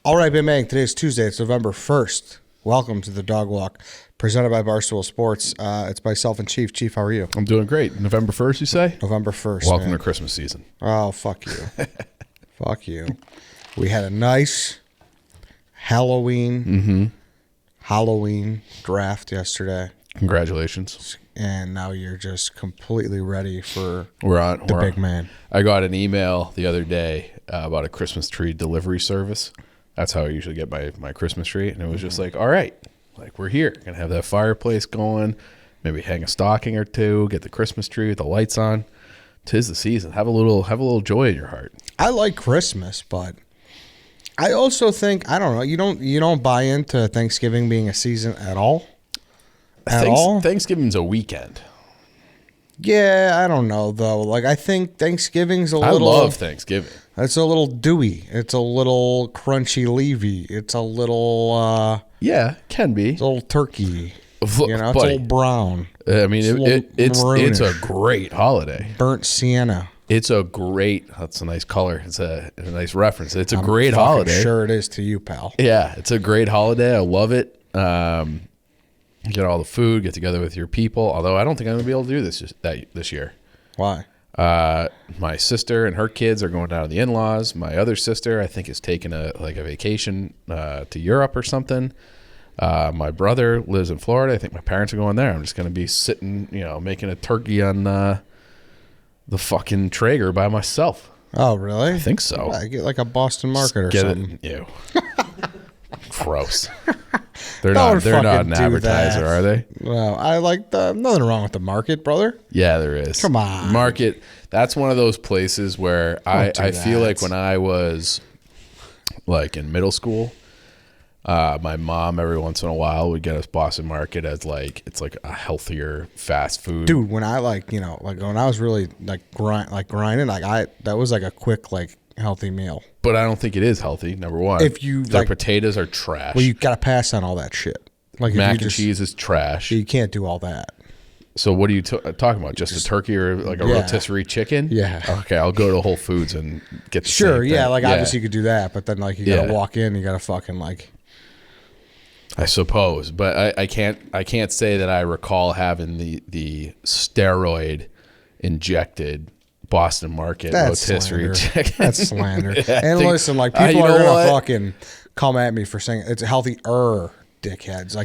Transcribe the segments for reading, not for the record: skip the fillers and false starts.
All right, Big Bang. Today is Tuesday. It's November 1st. Welcome to the Dog Walk, presented by Barstool Sports. It's myself and Chief. Chief, how are you? I'm doing great. November 1st, you say? November 1st. Welcome man. to Christmas season. Oh, fuck you. Fuck you. We had a nice Halloween draft yesterday. Congratulations. And now you're just completely ready for We're big man. I got an email the other day about a Christmas tree delivery service. That's how I usually get my Christmas tree. And it was just like, all right, like we're here. Gonna have that fireplace going, maybe hang a stocking or two, get the Christmas tree with the lights on. 'Tis the season. Have a little joy in your heart. I like Christmas, but I also think, I don't know, you don't buy into Thanksgiving being a season at all? Thanksgiving's a weekend. Yeah, I don't know though. Like I think Thanksgiving's a little. I love Thanksgiving. It's a little dewy. It's a little crunchy leafy. It's a little. Yeah, can be. It's a little turkey. It's a little brown. I mean, it's a great holiday. Burnt sienna. It's a great. That's a nice color. It's a nice reference. It's a great holiday. Sure, it is to you, pal. Yeah, it's a great holiday. I love it. Get all the food, get together with your people. Although I don't think I'm gonna be able to do this year. Why? My sister and her kids are going down to the in-laws. My other sister, I think, is taking a vacation to Europe or something. My brother lives in Florida. I think my parents are going there. I'm just gonna be sitting, making a turkey on the fucking Traeger by myself. Oh, really? I think so. Yeah, get like a Boston Market or something. Ew. Gross. They're not an advertiser, are they? Well, I like nothing wrong with the Market, brother. Yeah, there is. Come on. Market, that's one of those places where I feel like when I was like in middle school, my mom every once in a while would get us Boston Market as it's like a healthier fast food. Dude, when I when I was really grinding, that was like a quick healthy meal. But I don't think it is healthy. Number one, if you their potatoes are trash. Well, you got to pass on all that shit. Like mac and cheese is trash. You can't do all that. So what are you talking about? Just a turkey or like a rotisserie chicken? Yeah. Okay, I'll go to Whole Foods and get the sure. same Yeah, thing. obviously you could do that, but then you gotta walk in, you gotta fucking I suppose, but I can't say that I recall having the steroid injected Boston Market rotisserie chicken. That's slander. And listen, people are gonna fucking come at me for saying it's healthier, dickheads.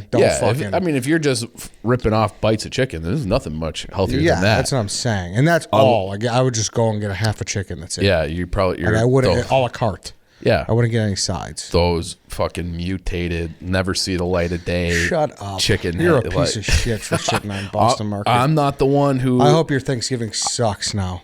If you're just ripping off bites of chicken, there's nothing much healthier than that. That's what I'm saying, and that's all. I would just go and get a half a chicken. That's it. Yeah, I wouldn't a la carte. Yeah, I wouldn't get any sides. Those fucking mutated, never see the light of day. Shut up, chicken. You're a piece of shit for shitting on Boston Market. I'm not the one who. I hope your Thanksgiving sucks now.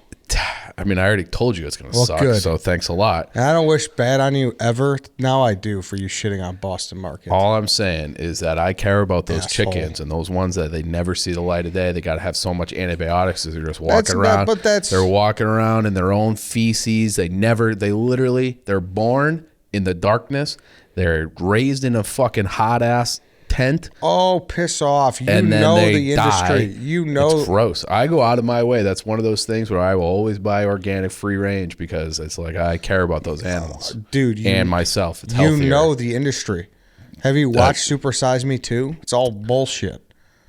I mean, I already told you it's going to suck, good. so thanks a lot. And I don't wish bad on you ever. Now I do for you shitting on Boston Market. All I'm saying is that I care about those chickens and those ones that they never see the light of day. They got to have so much antibiotics as they're just walking around. They're walking around in their own feces. They're born in the darkness. They're raised in a fucking hot ass tent. Oh, piss off. You and then know they the industry. Die. You know. It's gross. I go out of my way. That's one of those things where I will always buy organic free range because it's like I care about those animals. Dude. And myself. It's healthier. You know the industry. Have you watched Super Size Me 2? It's all bullshit.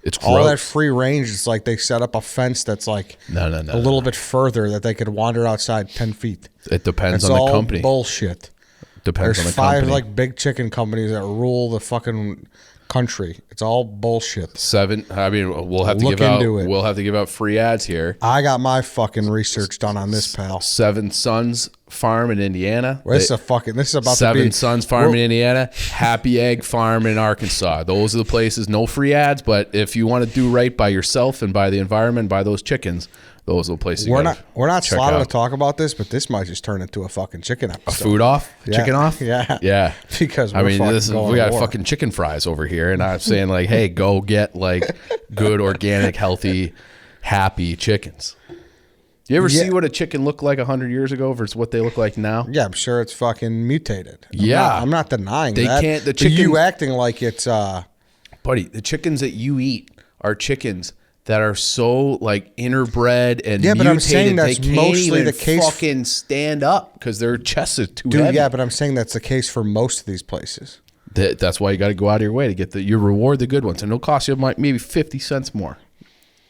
It's gross. All that free range. It's like they set up a fence that's a little bit further that they could wander outside 10 feet. It depends on the company. It's all bullshit. Depends on the company. There's 5 big chicken companies that rule the fucking country. It's all bullshit. 7. I mean, we'll have to give out free ads here. I got my fucking research done on this, pal. 7 Sons Farm in Indiana. This is about 7 Sons Farm in Indiana. Happy Egg Farm in Arkansas. Those are the places. No free ads, but if you want to do right by yourself and by the environment, by those chickens, those are the places. We're not slotted to talk about this, but this might just turn into a fucking chicken episode. A food off, chicken off. Yeah. Because we got fucking chicken fries over here, and I'm saying hey, go get good, organic, healthy, happy chickens. You ever see what a chicken looked like 100 years ago versus what they look like now? Yeah, I'm sure it's fucking mutated. I'm not denying they that. Can't. You acting like it's buddy. The chickens that you eat are chickens that are so like interbred and Yeah, but mutated, I'm saying that's they can't mostly even the case. fucking stand up because their chest is too Dude, heavy. yeah, but I'm saying that's the case for most of these places. That's why you got to go out of your way to get you reward the good ones, and it'll cost you maybe 50 cents more.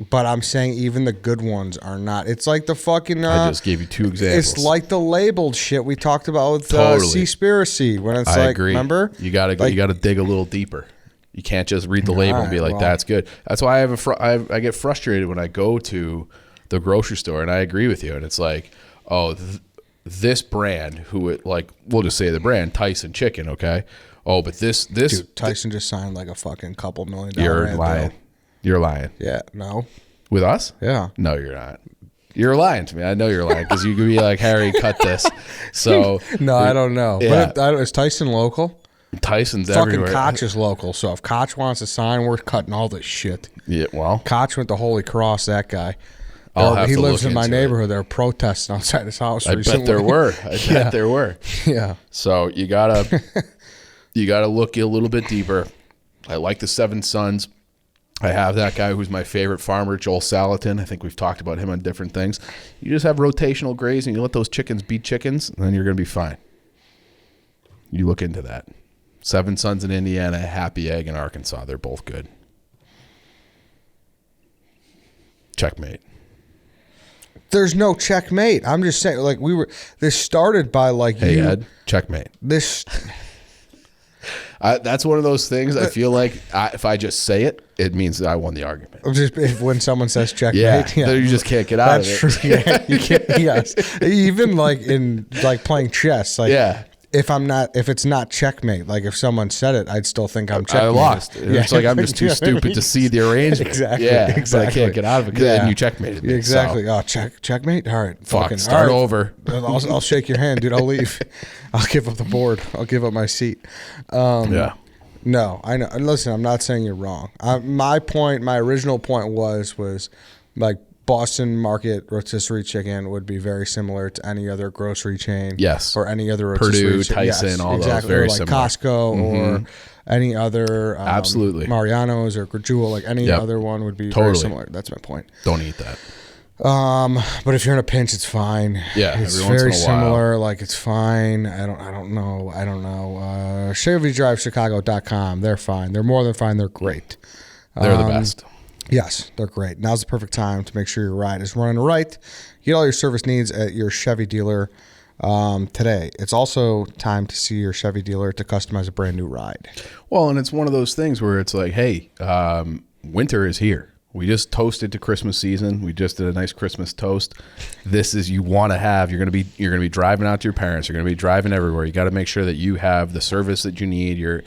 But I'm saying even the good ones are not. It's like the fucking. I just gave you 2 examples. It's like the labeled shit we talked about with Totally. Seaspiracy. When it's I like, agree. remember? You got to Like- you got to dig a little deeper. You can't just read the label and be like, well. "That's good." That's why I get frustrated when I go to the grocery store, and I agree with you. And it's like, oh, this brand, we'll just say the brand Tyson Chicken, okay? Oh, but this Dude, Tyson just signed like a fucking couple $1 million. you're lying. Deal. You're lying. Yeah, no. With us? Yeah. No, you're not. You're lying to me. I know you're lying because you could be like, Harry, cut this. So No, I don't know. Yeah. But is Tyson local? Tyson's Fucking everywhere. Koch is local. So if Koch wants to sign, we're cutting all this shit. Yeah, well, Koch went to Holy Cross, that guy. I'll have He to lives look in my into it. neighborhood. They're protesting outside his house I recently. bet there were. I bet there were. Yeah. So you gotta look a little bit deeper. I like the Seven Sons. I have that guy who's my favorite farmer, Joel Salatin. I think we've talked about him on different things. You just have rotational grazing. You let those chickens be chickens, and then you're going to be fine. You look into that. Seven Sons in Indiana, Happy Egg in Arkansas. They're both good. Checkmate. There's no checkmate. I'm just saying, like, this started by, like, Hey, Ed, checkmate. This, That's one of those things I feel like if I just say it, it means that I won the argument. when someone says checkmate. Yeah, you just can't get out of it. That's true. Yeah, you can't, yes. Even, like, in, like, playing chess. Like, Yeah. if it's not checkmate, like if someone said it, I'd still think I'm checkmate. I lost. It's like I'm just too stupid to see the arrangement. Exactly. Yeah, exactly. but I can't get out of it because then you checkmated me. Exactly. So. Oh, checkmate. All right. Fuck. Start all right. over. I'll shake your hand, dude. I'll leave. I'll give up the board. I'll give up my seat. Yeah. No, I know. And listen, I'm not saying you're wrong. My original point was like Boston Market rotisserie chicken would be very similar to any other grocery chain. Yes. Or any other rotisserie Purdue, chain. Tyson, all exactly. those very or like similar. Costco or any other Absolutely. Mariano's or Grajula, like any other one would be very similar. That's my point. Don't eat that. But if you're in a pinch, it's fine. Yeah, it's every once very in a while. similar. Like it's fine. I don't know. ChevyDriveChicago.com. They're fine. They're more than fine. They're great. They're the best. Yes, they're great. Now's the perfect time to make sure your ride is running right. Get all your service needs at your Chevy dealer today. It's also time to see your Chevy dealer to customize a brand new ride. Well, and it's one of those things where it's like, hey, winter is here. We just toasted to Christmas season. We just did a nice Christmas toast. This is you want to have. You're gonna be driving out to your parents. You're gonna be driving everywhere. You got to make sure that you have the service that you need. Your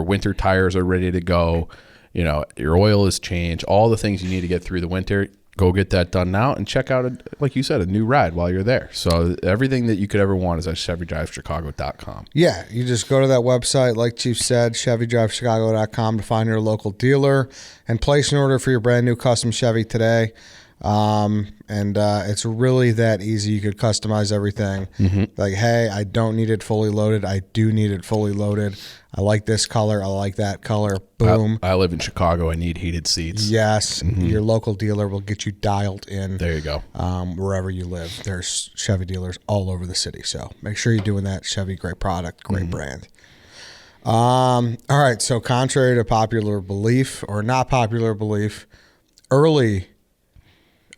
winter tires are ready to go. You know, your oil is changed. All the things you need to get through the winter. Go get that done now and check out, like you said, a new ride while you're there. So everything that you could ever want is at ChevyDriveChicago.com. Yeah, you just go to that website, like Chief said, ChevyDriveChicago.com to find your local dealer and place an order for your brand new custom Chevy today. It's really that easy. You could customize everything. Like, hey, I don't need it fully loaded. I do need it fully loaded. I like this color. I like that color. Boom. I live in Chicago. I need heated seats. Yes, your local dealer will get you dialed in. There you go. Wherever you live, there's Chevy dealers all over the city. So make sure you're doing that. Chevy, great product, great brand. All right. So contrary to popular belief or not popular belief, early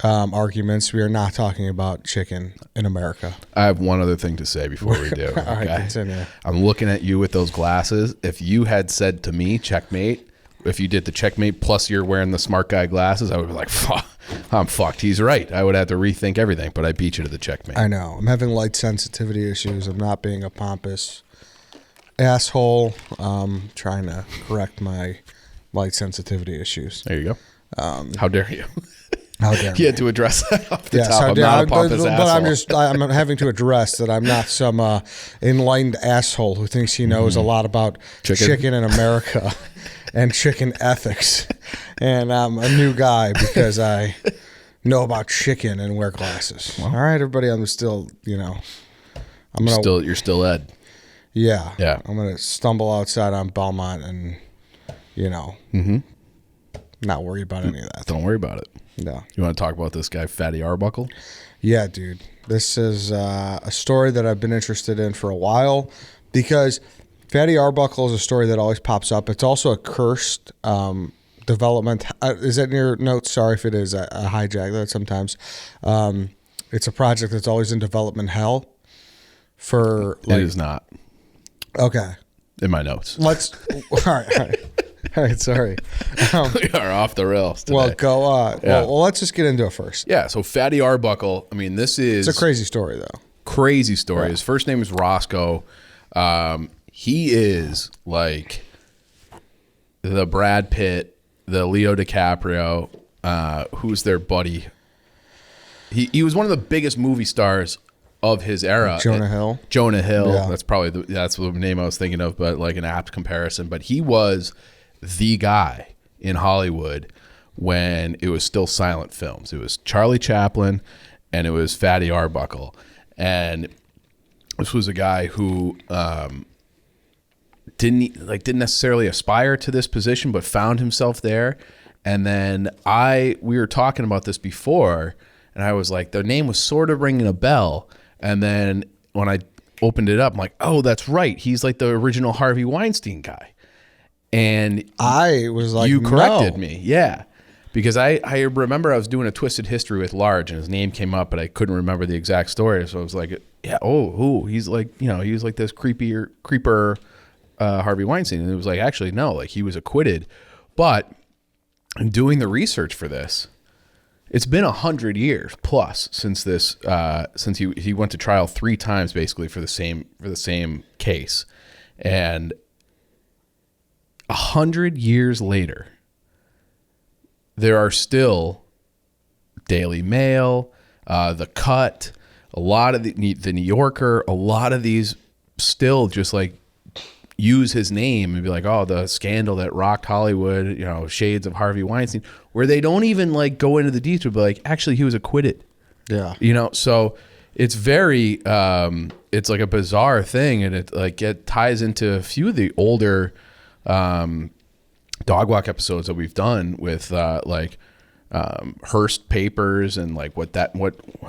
arguments, we are not talking about chicken in America. I have one other thing to say before we do. All right, continue. I'm looking at you with those glasses. If you had said to me, checkmate, if you did the checkmate plus you're wearing the smart guy glasses, I would be like, fuck, I'm fucked. He's right. I would have to rethink everything, but I beat you to the checkmate. I know. I'm having light sensitivity issues. I'm not being a pompous asshole. Trying to correct my light sensitivity issues. There you go. How dare you? How dare You had to address that off the Yes, top. how I'm dare not a but pompous asshole. I'm having to address that I'm not some enlightened asshole who thinks he knows a lot about chicken in America and chicken ethics. And I'm a new guy because I know about chicken and wear glasses. All right, everybody, I'm still, you're still Ed. Yeah. Yeah. I'm going to stumble outside on Belmont and, Not worried about any of that. Don't worry about it. No. You want to talk about this guy, Fatty Arbuckle? Yeah, dude. This is a story that I've been interested in for a while because Fatty Arbuckle is a story that always pops up. It's also a cursed development. Is that in your notes? Sorry if it is. I hijack that sometimes. It's a project that's always in development hell. It is not. Okay. In my notes. All right. Sorry. We are off the rails today. Well, go. Well, let's just get into it first. Yeah. So Fatty Arbuckle. I mean, this is It's a crazy story, though. Crazy story. Right. His first name is Roscoe. He is like the Brad Pitt, the Leo DiCaprio, who's their buddy. He was one of the biggest movie stars of his era. Jonah Hill. Yeah. That's the name I was thinking of, but like an apt comparison. But he was the guy in Hollywood when it was still silent films. It was Charlie Chaplin and it was Fatty Arbuckle. And this was a guy who didn't necessarily aspire to this position, but found himself there. And then we were talking about this before, and I was like, the name was sort of ringing a bell. And then when I opened it up, I'm like, oh, that's right. He's like the original Harvey Weinstein guy. And I was like, you corrected no. me. Yeah. Because I remember I was doing a Twisted History with Large and his name came up, but I couldn't remember the exact story. So I was like, yeah, he's like, he was like this creeper Harvey Weinstein. And it was like, actually, no, like he was acquitted. But in doing the research for this, it's been 100 years plus since this, since he went to trial 3 times basically for the same case. And 100 years later, there are still Daily Mail, The Cut, a lot of the New Yorker, a lot of these still just like use his name and be like, oh, the scandal that rocked Hollywood, shades of Harvey Weinstein, where they don't even like go into the details, but like, actually he was acquitted. Yeah. So it's very, it's like a bizarre thing. And it ties into a few of the older, Dog Walk episodes that we've done with Hearst Papers and like what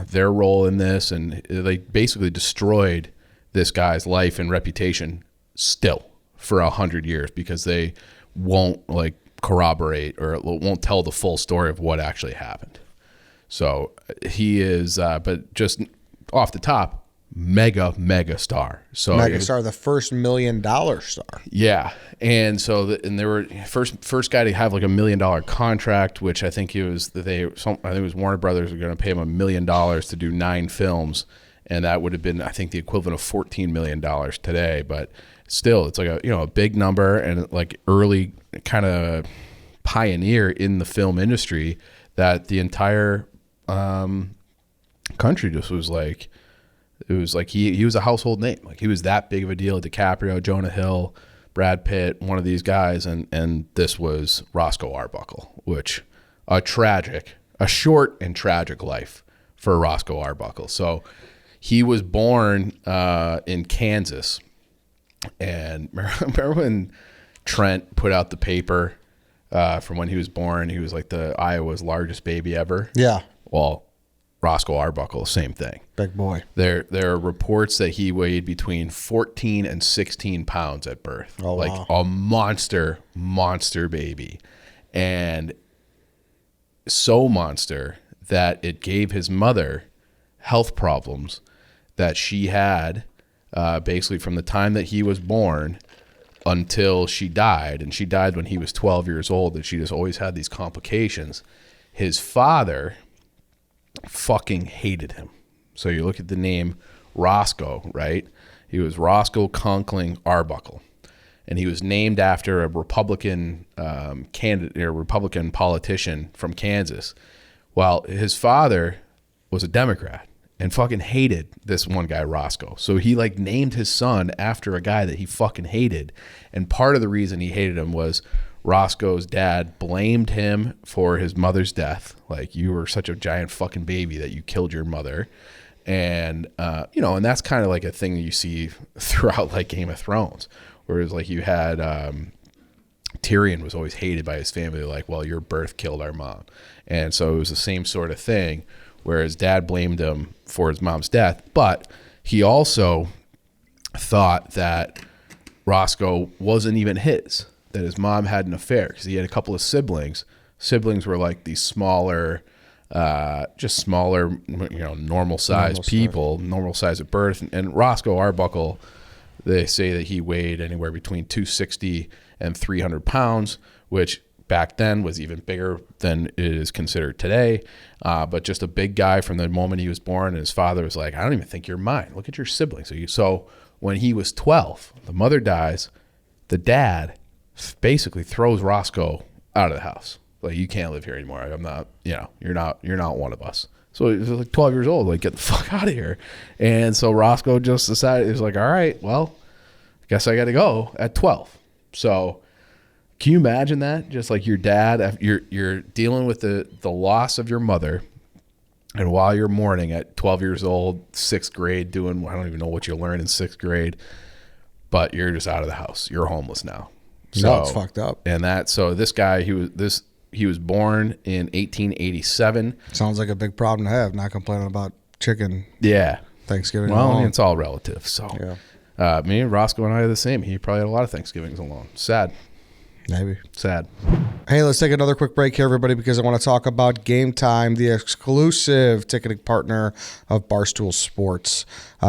their role in this, and they basically destroyed this guy's life and reputation still for 100 years because they won't like corroborate or won't tell the full story of what actually happened. So he is, but just off the top, mega star. So mega star, the first $1 million star. Yeah. And so they were first guy to have like $1 million contract, which I think it was Warner Brothers were going to pay him $1 million to do 9 films, and that would have been, I think, the equivalent of $14 million today. But still, it's like a big number, and like early kind of pioneer in the film industry that the entire country just was like. It was like he was a household name. Like he was that big of a deal. DiCaprio, Jonah Hill, Brad Pitt, one of these guys, and this was Roscoe Arbuckle, which a short and tragic life for Roscoe Arbuckle. So he was born in Kansas, and remember when Trent put out the paper from when he was born? He was like Iowa's largest baby ever. Yeah. Well, Roscoe Arbuckle, same thing. Big boy. There are reports that he weighed between 14 and 16 pounds at birth. Oh, like wow. A monster baby. And so monster that it gave his mother health problems that she had basically from the time that he was born until she died. And she died when he was 12 years old, and she just always had these complications. His father fucking hated him. So you look at the name Roscoe, right? He was Roscoe Conkling Arbuckle, and he was named after a Republican candidate or Republican politician from Kansas. Well, his father was a Democrat and fucking hated this one guy Roscoe. So he like named his son after a guy that he fucking hated. And part of the reason he hated him was Roscoe's dad blamed him for his mother's death. Like, you were such a giant fucking baby that you killed your mother. And, and that's kind of like a thing that you see throughout like Game of Thrones, whereas like you had Tyrion was always hated by his family, like, well, your birth killed our mom. And so it was the same sort of thing where his dad blamed him for his mom's death, but he also thought that Roscoe wasn't even his, that his mom had an affair, because he had a couple of siblings. Siblings were like these smaller, just smaller, normal size people, normal size at birth. And Roscoe Arbuckle, they say that he weighed anywhere between 260 and 300 pounds, which back then was even bigger than it is considered today. But just a big guy from the moment he was born. And his father was like, I don't even think you're mine. Look at your siblings. So when he was 12, the mother dies. The dad basically throws Roscoe out of the house. Like, you can't live here anymore. I'm not, you're not one of us. So he was like 12 years old, like, get the fuck out of here. And so Roscoe just decided, he was like, all right, well, I guess I got to go at 12. So can you imagine that? Just like your dad, you're dealing with the loss of your mother, and while you're mourning at 12 years old, 6th grade, doing, I don't even know what you learn in 6th grade, but you're just out of the house. You're homeless now. So, no, it's fucked up. And this guy, he was born in 1887. Sounds like a big problem to have, not complaining about chicken. Yeah. Thanksgiving. Well, I mean, it's all relative. So yeah. Me, Roscoe, and I are the same. He probably had a lot of Thanksgivings alone. Sad. Maybe. Sad. Hey, let's take another quick break here, everybody, because I want to talk about Game Time, the exclusive ticketing partner of Barstool Sports.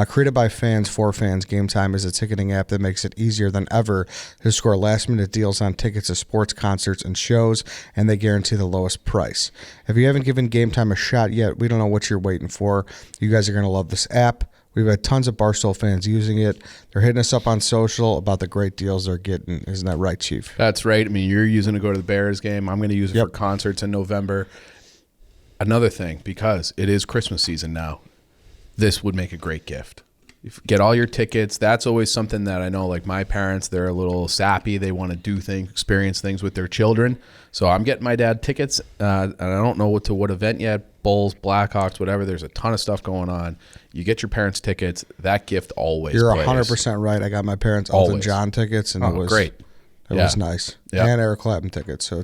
Created by fans for fans, Game Time is a ticketing app that makes it easier than ever to score last-minute deals on tickets to sports, concerts, and shows, and they guarantee the lowest price. If you haven't given Game Time a shot yet, we don't know what you're waiting for. You guys are going to love this app. We've had tons of Barstool fans using it. They're hitting us up on social about the great deals they're getting. Isn't that right, Chief? That's right. I mean, you're using it to go to the Bears game. I'm going to use it for concerts in November. Another thing, because it is Christmas season now, this would make a great gift. Get all your tickets. That's always something that I know, like my parents, they're a little sappy. They want to do things, experience things with their children. So I'm getting my dad tickets, and I don't know what event yet. Bulls, Blackhawks, whatever. There's a ton of stuff going on. You get your parents tickets. That gift always You're plays. 100% right. I got my parents Elton John tickets, and it was great. It was nice. Yep. And Eric Clapton tickets. So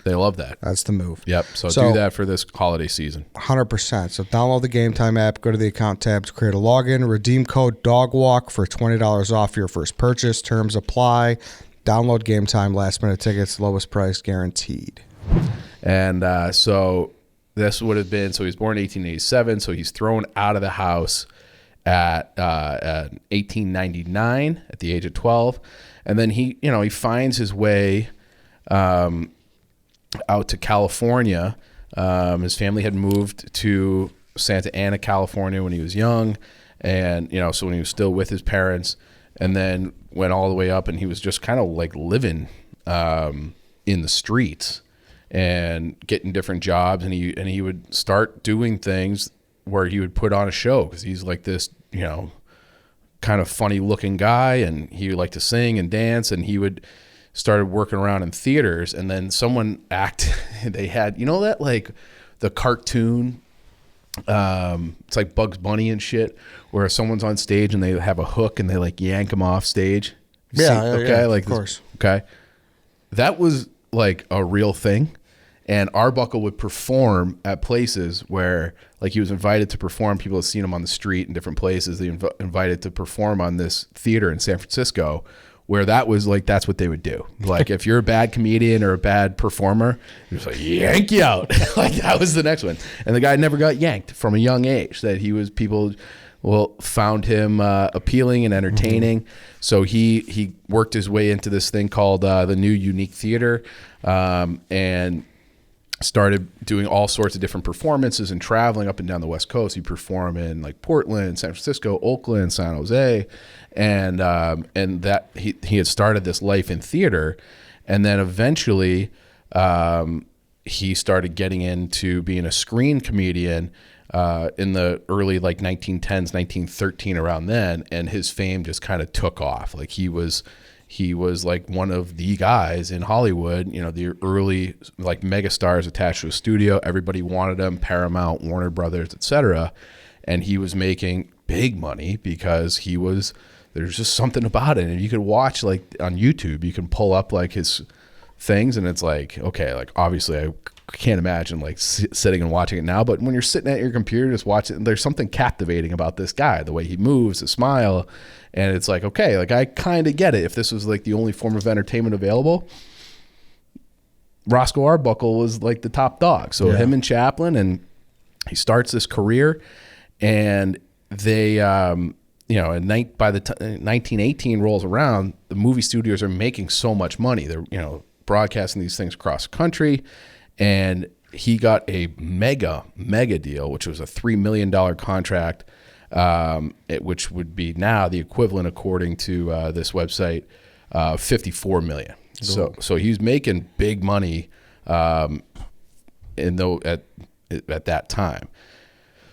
they love that. That's the move. Yep. So do that for this holiday season. 100%. So download the Game Time app, go to the account tab to create a login, redeem code DOGWALK for $20 off your first purchase. Terms apply. Download Game Time, last minute tickets, lowest price guaranteed. And so this would have been, so he was born in 1887, so he's thrown out of the house at 1899 at the age of 12. And then he finds his way out to California. His family had moved to Santa Ana, California when he was young. And, so when he was still with his parents, and then went all the way up, and he was just kind of like living in the streets and getting different jobs, and he would start doing things where he would put on a show, because he's like this, kind of funny looking guy, and he would like to sing and dance, and he would started working around in theaters. And then someone they had, that like the cartoon, it's like Bugs Bunny and shit, where someone's on stage and they have a hook and they like yank them off stage. Of course. Okay. That was like a real thing. And Arbuckle would perform at places where, like, he was invited to perform. People had seen him on the street in different places. They invited to perform on this theater in San Francisco, where that was like, that's what they would do. Like, if you're a bad comedian or a bad performer, it was like, yank you out. Like, that was the next one. And the guy never got yanked from a young age. That people found him appealing and entertaining. Mm-hmm. So he worked his way into this thing called the New Unique Theater, and started doing all sorts of different performances and traveling up and down the West Coast. He performed in like Portland, San Francisco, Oakland, San Jose, and that he had started this life in theater, and then eventually he started getting into being a screen comedian in the early like 1910s, 1913, around then, and his fame just kind of took off. Like he was like one of the guys in Hollywood, the early like mega stars attached to a studio. Everybody wanted him, Paramount, Warner Brothers, etc. And he was making big money because there's just something about it. And you could watch, like, on YouTube, you can pull up like his things, and it's like, okay, like obviously I can't imagine like sitting and watching it now, but when you're sitting at your computer just watching, there's something captivating about this guy, the way he moves, the smile, and it's like, okay, like I kind of get it. If this was like the only form of entertainment available, Roscoe Arbuckle was like the top dog. So him and Chaplin, and he starts this career, and they by the time 1918 rolls around, the movie studios are making so much money. They're broadcasting these things across the country, and he got a mega deal, which was a $3 million contract, which would be now the equivalent, according to this website, $54 million. So he's making big money at that time.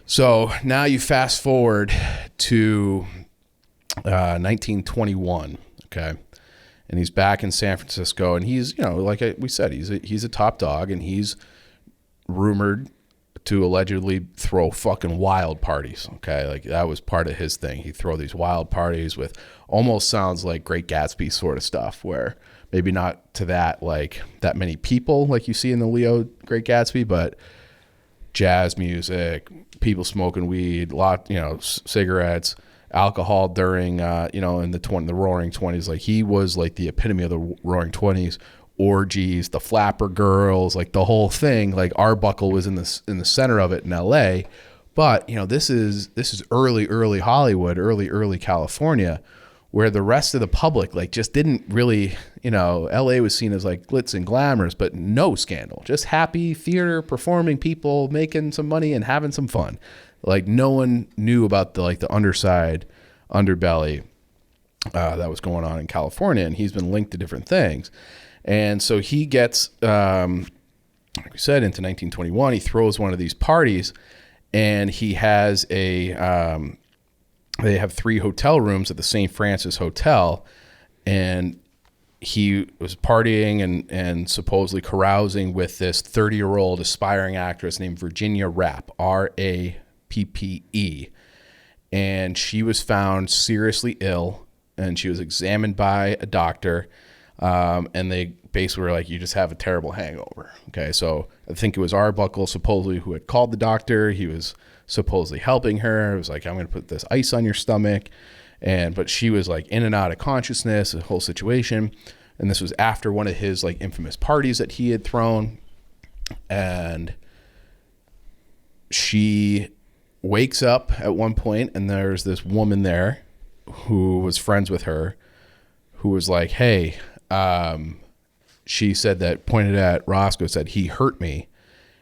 So now you fast forward to 1921, okay, and he's back in San Francisco, and he's, like we said, he's a top dog, and he's rumored to allegedly throw fucking wild parties, okay? Like that was part of his thing. He'd throw these wild parties with almost sounds like Great Gatsby sort of stuff, where maybe not to that many people like you see in the Leo Great Gatsby, but jazz music, people smoking weed, cigarettes, alcohol during, in the Roaring 20s. Like he was like the epitome of the Roaring 20s. Orgies, the flapper girls, like the whole thing. Like Arbuckle was in the center of it in L.A. But this is early Hollywood, early California, where the rest of the public like just didn't really, L.A. was seen as like glitz and glamorous, but no scandal, just happy theater performing people making some money and having some fun. Like no one knew about the underbelly that was going on in California, and he's been linked to different things. And so he gets, like we said, into 1921, he throws one of these parties, and he has they have 3 hotel rooms at the St. Francis Hotel, and he was partying and supposedly carousing with this 30-year-old aspiring actress named Virginia Rappe, R-A-P-P-E. And she was found seriously ill, and she was examined by a doctor, and they basically were like, you just have a terrible hangover. Okay, so I think it was Arbuckle supposedly who had called the doctor. He was supposedly helping her. It was like, I'm going to put this ice on your stomach. But she was like in and out of consciousness, the whole situation. And this was after one of his like infamous parties that he had thrown. And she wakes up at one point, and there's this woman there who was friends with her, who was like, hey, she said that, pointed at Roscoe, said, he hurt me.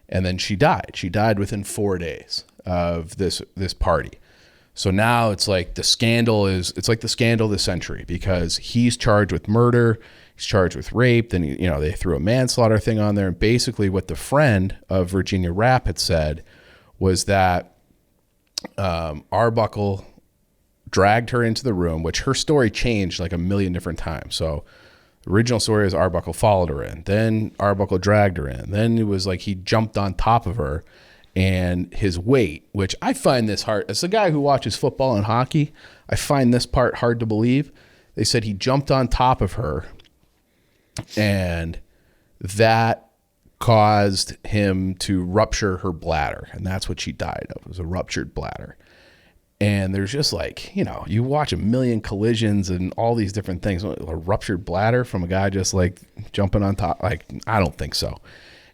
And then she died. She died within 4 days of this party. So now it's like the scandal of the century, because he's charged with murder. He's charged with rape. Then, they threw a manslaughter thing on there. And basically what the friend of Virginia Rappe had said was that Arbuckle dragged her into the room, which her story changed like a million different times. So the original story is Arbuckle followed her in. Then Arbuckle dragged her in. Then it was like he jumped on top of her, and his weight, which I find this hard. As a guy who watches football and hockey, I find this part hard to believe. They said he jumped on top of her, and that caused him to rupture her bladder. And that's what she died of. It was a ruptured bladder. And there's just like, you watch a million collisions and all these different things. A ruptured bladder from a guy just like jumping on top. Like, I don't think so.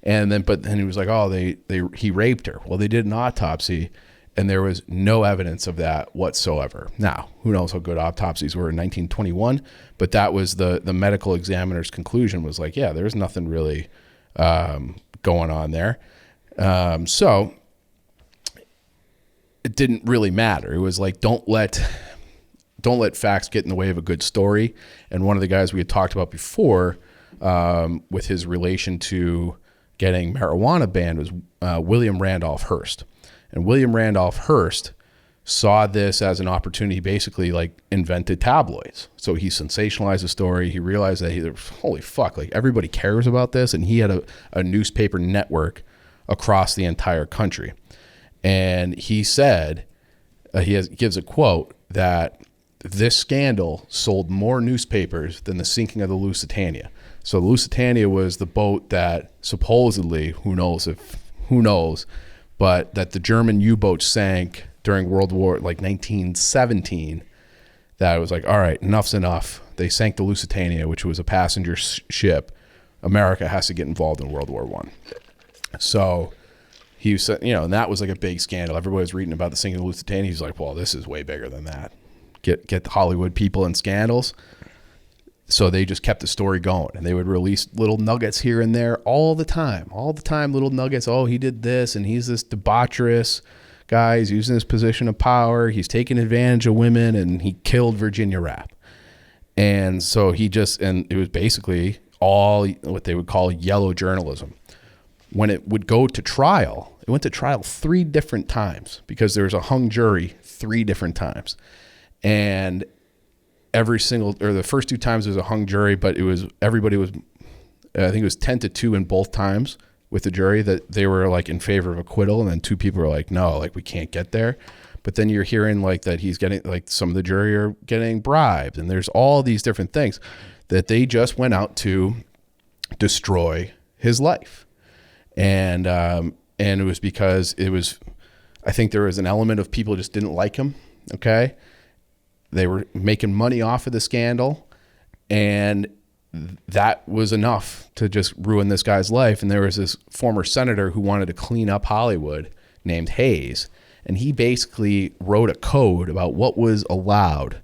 But then he was like, oh, he raped her. Well, they did an autopsy, and there was no evidence of that whatsoever. Now, who knows how good autopsies were in 1921, but that was the medical examiner's conclusion, was like, yeah, there's nothing really going on there. So it didn't really matter. It was like, don't let facts get in the way of a good story. And one of the guys we had talked about before, with his relation to getting marijuana banned, was William Randolph Hearst. And William Randolph Hearst saw this as an opportunity, basically like invented tabloids. So he sensationalized the story. He realized that holy fuck, like everybody cares about this. And he had a newspaper network across the entire country. And he said, gives a quote that this scandal sold more newspapers than the sinking of the Lusitania. So the Lusitania was the boat that supposedly, who knows, but that the German U-boat sank during World War, like 1917, that it was like, all right, enough's enough. They sank the Lusitania, which was a passenger ship. America has to get involved in World War I. So he said, and that was like a big scandal. Everybody was reading about the sinking of the Lusitania. He's like, well, this is way bigger than that. Get the Hollywood people in scandals. So they just kept the story going, and they would release little nuggets here and there all the time, little nuggets. Oh, he did this, and he's this debaucherous guy. He's using his position of power. He's taking advantage of women, and he killed Virginia Rapp. And so and it was basically all what they would call yellow journalism. When it would go to trial, it went to trial 3 different times because there was a hung jury 3 different times. And the first 2 times there was a hung jury, but everybody was, I think it was 10-2 in both times with the jury, that they were like in favor of acquittal. And then 2 people were like, no, like we can't get there. But then you're hearing like that he's getting, like some of the jury are getting bribed. And there's all these different things that they just went out to destroy his life. And it was because I think there was an element of people just didn't like him. Okay. They were making money off of the scandal, and that was enough to just ruin this guy's life. And there was this former senator who wanted to clean up Hollywood named Hayes, and he basically wrote a code about what was allowed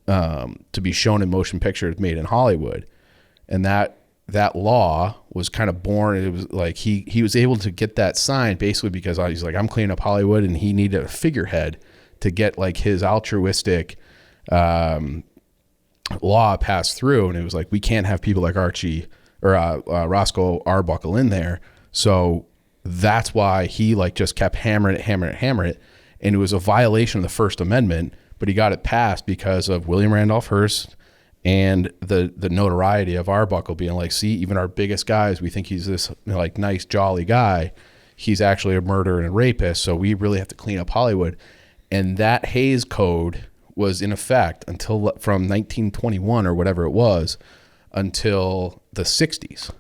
to be shown in motion pictures made in Hollywood. And that law was kind of born. It was like he was able to get that signed basically because he's like, I'm cleaning up Hollywood, and he needed a figurehead to get like his altruistic law passed through. And it was like, we can't have people like Archie or Roscoe Arbuckle in there. So that's why he like just kept hammering it. And it was a violation of the First Amendment, but he got it passed because of William Randolph Hearst and the notoriety of Arbuckle being like, see, even our biggest guys, we think he's this like nice, jolly guy. He's actually a murderer and a rapist. So we really have to clean up Hollywood. And that Hayes Code was in effect until from 1921 or whatever it was until the 60s,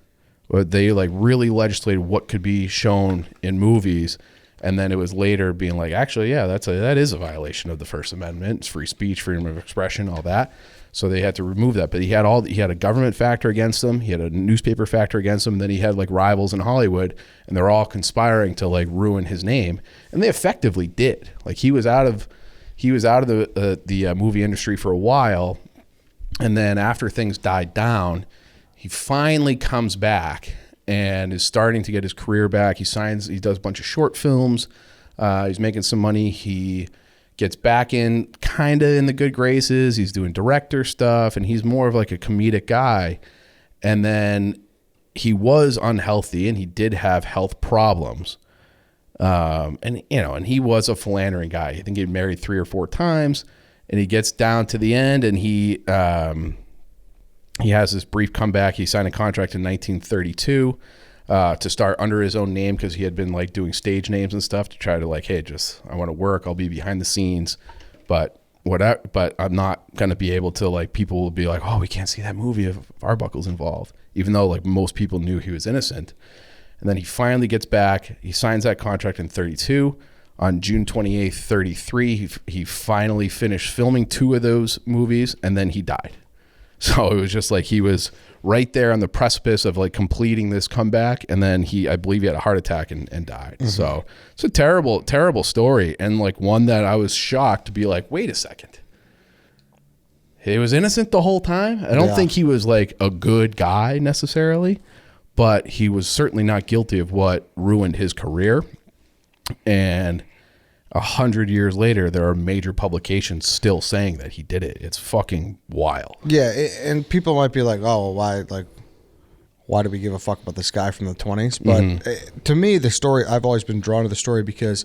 where they like really legislated what could be shown in movies. And then it was later being like, actually, yeah, that is a violation of the First Amendment. It's free speech, freedom of expression, all that. So they had to remove that. But he had a government factor against him. He had a newspaper factor against him. And then he had like rivals in Hollywood, and they're all conspiring to like ruin his name. And they effectively did. Like he was out of the movie industry for a while. And then after things died down, he finally comes back and is starting to get his career back. He does a bunch of short films. He's making some money. He gets back in kind of in the good graces. He's doing director stuff, and he's more of like a comedic guy. And then he was unhealthy, and he did have health problems. And he was a philandering guy. I think he married 3 or 4 times, and he gets down to the end, and he has this brief comeback. He signed a contract in 1932 to start under his own name because he had been like doing stage names and stuff to try to like, hey, I want to work. I'll be behind the scenes, but I'm not going to be able to like, people will be like, oh, we can't see that movie if Arbuckle's involved, even though like most people knew he was innocent. And then he finally gets back. He signs that contract in 32. On June 28th, 33, he finally finished filming 2 of those movies, and then he died. So it was just like he was right there on the precipice of like completing this comeback, and then I believe he had a heart attack and died. Mm-hmm. So it's a terrible, terrible story, and like one that I was shocked to be like, wait a second. He was innocent the whole time? I don't think he was like a good guy necessarily, but he was certainly not guilty of what ruined his career. And 100 years later, there are major publications still saying that he did it. It's fucking wild. Yeah, and people might be like, oh, well, why do we give a fuck about this guy from the 20s? But to me, the story, I've always been drawn to the story because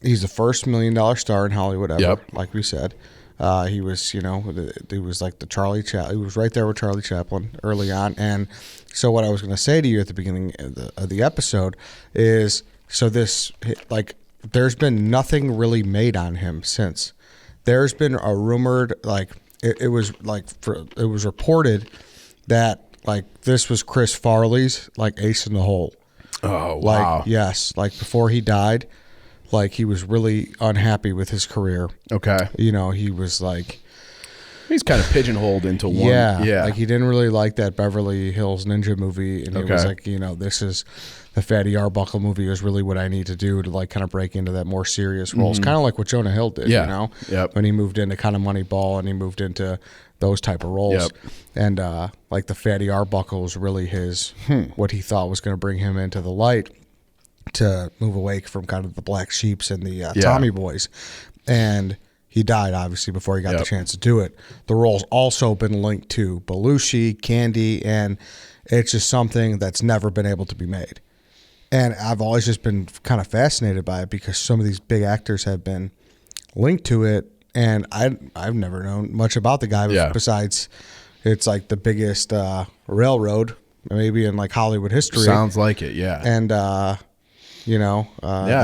he's the first $1 million star in Hollywood ever, like we said. He was, he was like the Charlie Chaplin. He was right there with Charlie Chaplin early on. And so what I was going to say to you at the beginning of the episode is, so this, like, there's been nothing really made on him since there's been a rumored it was reported that this was Chris Farley's ace in the hole. Oh wow! Yes, before he died, he was really unhappy with his career. Okay, he was he's kind of pigeonholed into one. Yeah. He didn't really like that Beverly Hills Ninja movie, and he was this is the Fatty Arbuckle movie is really what I need to do to kind of break into that more serious role. It's kind of like what Jonah Hill did, when he moved into kind of Moneyball and he moved into those type of roles. And the Fatty Arbuckle was really his what he thought was going to bring him into the light to move away from kind of the Black Sheeps and the Tommy Boys. And he died, obviously, before he got the chance to do it. The role's also been linked to Belushi, Candy, and it's just something that's never been able to be made. And I've always just been kind of fascinated by it because some of these big actors have been linked to it, and I've never known much about the guy besides it's the biggest railroad maybe in Hollywood history. Sounds like it, yeah. And I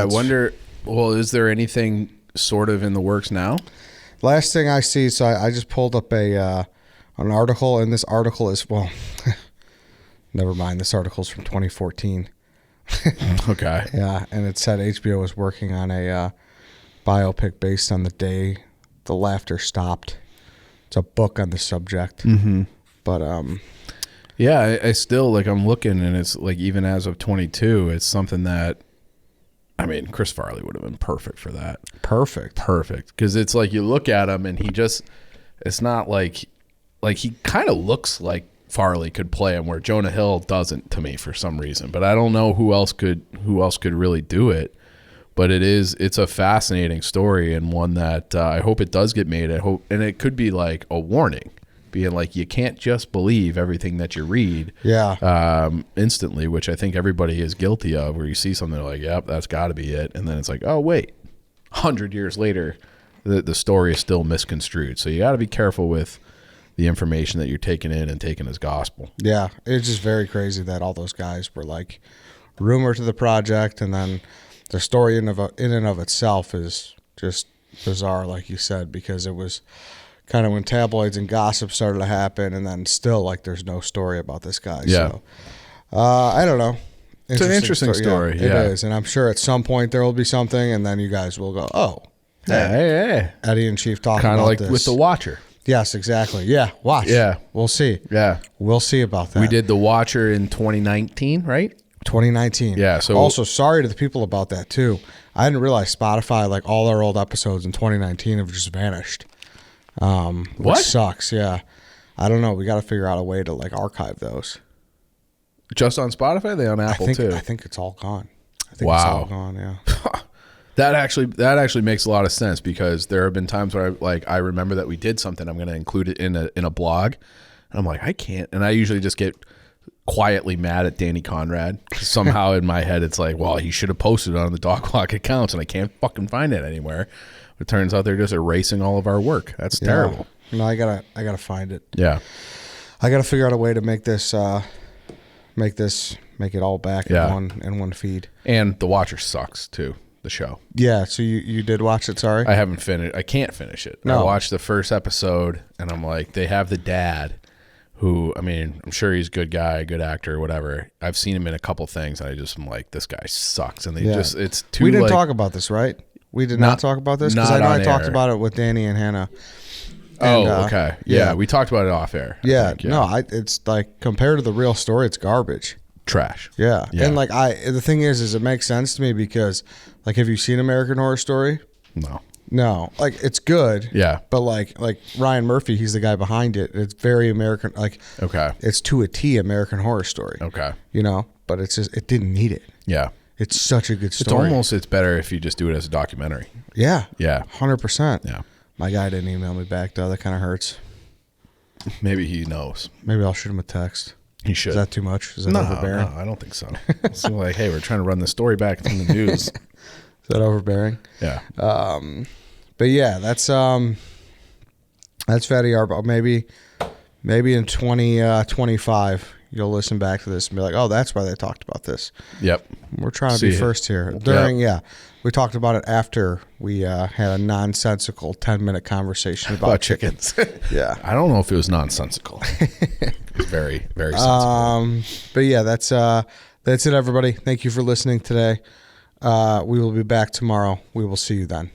wonder. Well, is there anything sort of in the works now? Last thing I see, so I just pulled up an article, and this article is never mind. This article's from 2014. Okay. Yeah, and it said HBO was working on a biopic based on the day the laughter stopped. It's a book on the subject. Mm-hmm. But I still I'm looking, and it's even as of 22, it's something that Chris Farley would have been perfect for that. Perfect, because it's you look at him, and he just it's not he kind of looks like Farley could play him, where Jonah Hill doesn't to me for some reason. But I don't know who else could really do it. But it's a fascinating story, and one that I hope it does get made. I hope, and it could be a warning, being you can't just believe everything that you read instantly, which I think everybody is guilty of, where you see something yep, that's got to be it, and then it's oh wait, 100 years later the story is still misconstrued. So you got to be careful with the information that you're taking in and taking as gospel. Yeah, it's just very crazy that all those guys were rumored to the project, and then the story in and of itself is just bizarre, like you said, because it was kind of when tabloids and gossip started to happen, and then still there's no story about this guy. Yeah. So I don't know. It's an interesting story. Yeah, it is, and I'm sure at some point there will be something, and then you guys will go, oh, hey. Eddie and Chief talking kind of about this. With The Watcher. Yes, exactly. Yeah, watch. Yeah. We'll see. Yeah. We'll see about that. We did The Watcher in 2019, right? 2019. Yeah. So also, sorry to the people about that, too. I didn't realize Spotify, all our old episodes in 2019 have just vanished. Which sucks, yeah. I don't know. We got to figure out a way to, archive those. Just on Spotify? They on Apple, too? I think it's all gone. It's all gone, yeah. That actually makes a lot of sense, because there have been times where I remember that we did something. I'm going to include it in a blog, and I'm I can't. And I usually just get quietly mad at Danny Conrad. Somehow in my head it's well, he should have posted it on the Dog Walk accounts, and I can't fucking find it anymore. It turns out they're just erasing all of our work. That's terrible. No, I gotta find it. Yeah, I gotta figure out a way to make it all back in one feed. And The Watcher sucks too. The show. Yeah, so you did watch it, sorry? I haven't finished. I can't finish it. No. I watched the first episode, and I'm they have the dad who, I'm sure he's a good guy, good actor, whatever. I've seen him in a couple things, and I'm this guy sucks. And it's too. We didn't talk about this, right? We did not talk about this? Because I know I talked about it with Danny and Hannah. And, okay. Yeah, we talked about it off air. Yeah, it's compared to the real story, it's garbage. Trash. Yeah. And the thing is it makes sense to me because have you seen American Horror Story? No. It's good. Yeah. But like Ryan Murphy, he's the guy behind it. It's very American. Okay. It's to a T American Horror Story. Okay. But it's just, it didn't need it. Yeah. It's such a good story. It's better if you just do it as a documentary. Yeah. Yeah. 100%. Yeah. My guy didn't email me back though. That kind of hurts. Maybe he knows. Maybe I'll shoot him a text. He should. Is that too much? Is that overbearing? No, I don't think so. It's hey, we're trying to run the story back from the news. Is that overbearing? Yeah. But yeah, that's Fatty Arbuckle. Maybe in 2025, you'll listen back to this and be like, oh, that's why they talked about this. Yep. We're trying to be first here. We talked about it after we had a nonsensical 10-minute conversation about chickens. Yeah. I don't know if it was nonsensical. It was very, very sensical. But yeah, that's it, everybody. Thank you for listening today. We will be back tomorrow. We will see you then.